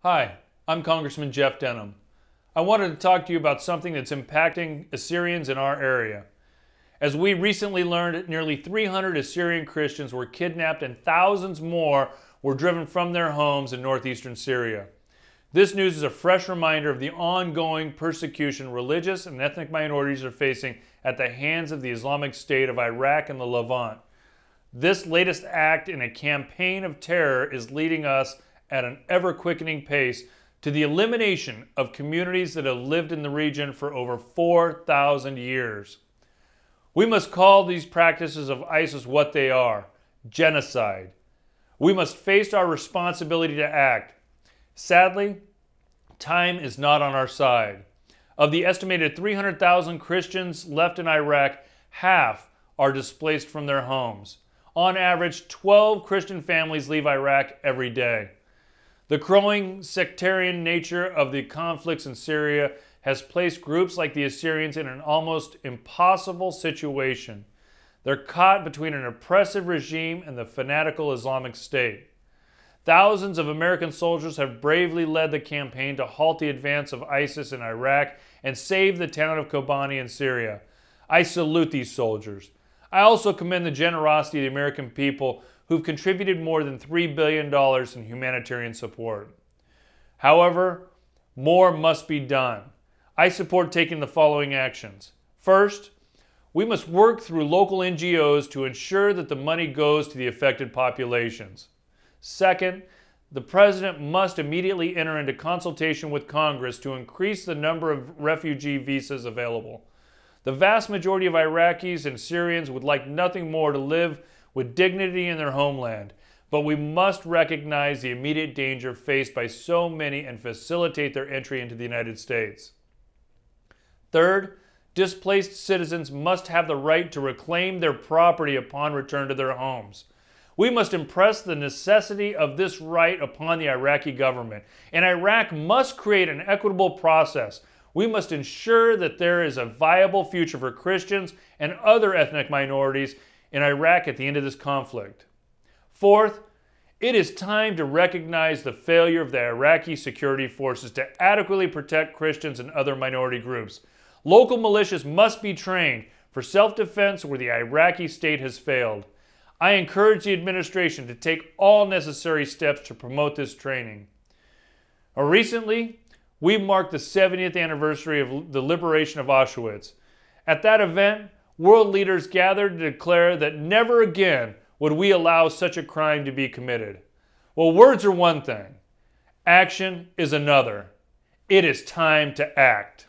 Hi, I'm Congressman Jeff Denham. I wanted to talk to you about something that's impacting Assyrians in our area. As we recently learned, nearly 300 Assyrian Christians were kidnapped and thousands more were driven from their homes in northeastern Syria. This news is a fresh reminder of the ongoing persecution religious and ethnic minorities are facing at the hands of the Islamic State of Iraq and the Levant. This latest act in a campaign of terror is leading us at an ever-quickening pace to the elimination of communities that have lived in the region for over 4,000 years. We must call these practices of ISIS what they are: genocide. We must face our responsibility to act. Sadly, time is not on our side. Of the estimated 300,000 Christians left in Iraq, half are displaced from their homes. On average, 12 Christian families leave Iraq every day. The growing sectarian nature of the conflicts in Syria has placed groups like the Assyrians in an almost impossible situation. They're caught between an oppressive regime and the fanatical Islamic State. Thousands of American soldiers have bravely led the campaign to halt the advance of ISIS in Iraq and save the town of Kobani in Syria. I salute these soldiers. I also commend the generosity of the American people who've contributed more than $3 billion in humanitarian support. However, more must be done. I support taking the following actions. First, we must work through local NGOs to ensure that the money goes to the affected populations. Second, the President must immediately enter into consultation with Congress to increase the number of refugee visas available. The vast majority of Iraqis and Syrians would like nothing more to live with dignity in their homeland, but we must recognize the immediate danger faced by so many and facilitate their entry into the United States. Third, displaced citizens must have the right to reclaim their property upon return to their homes. We must impress the necessity of this right upon the Iraqi government, and Iraq must create an equitable process. We must ensure that there is a viable future for Christians and other ethnic minorities in Iraq at the end of this conflict. Fourth, it is time to recognize the failure of the Iraqi security forces to adequately protect Christians and other minority groups. Local militias must be trained for self-defense where the Iraqi state has failed. I encourage the administration to take all necessary steps to promote this training. Recently, we marked the 70th anniversary of the liberation of Auschwitz. At that event, world leaders gathered to declare that never again would we allow such a crime to be committed. Well, words are one thing. Action is another. It is time to act.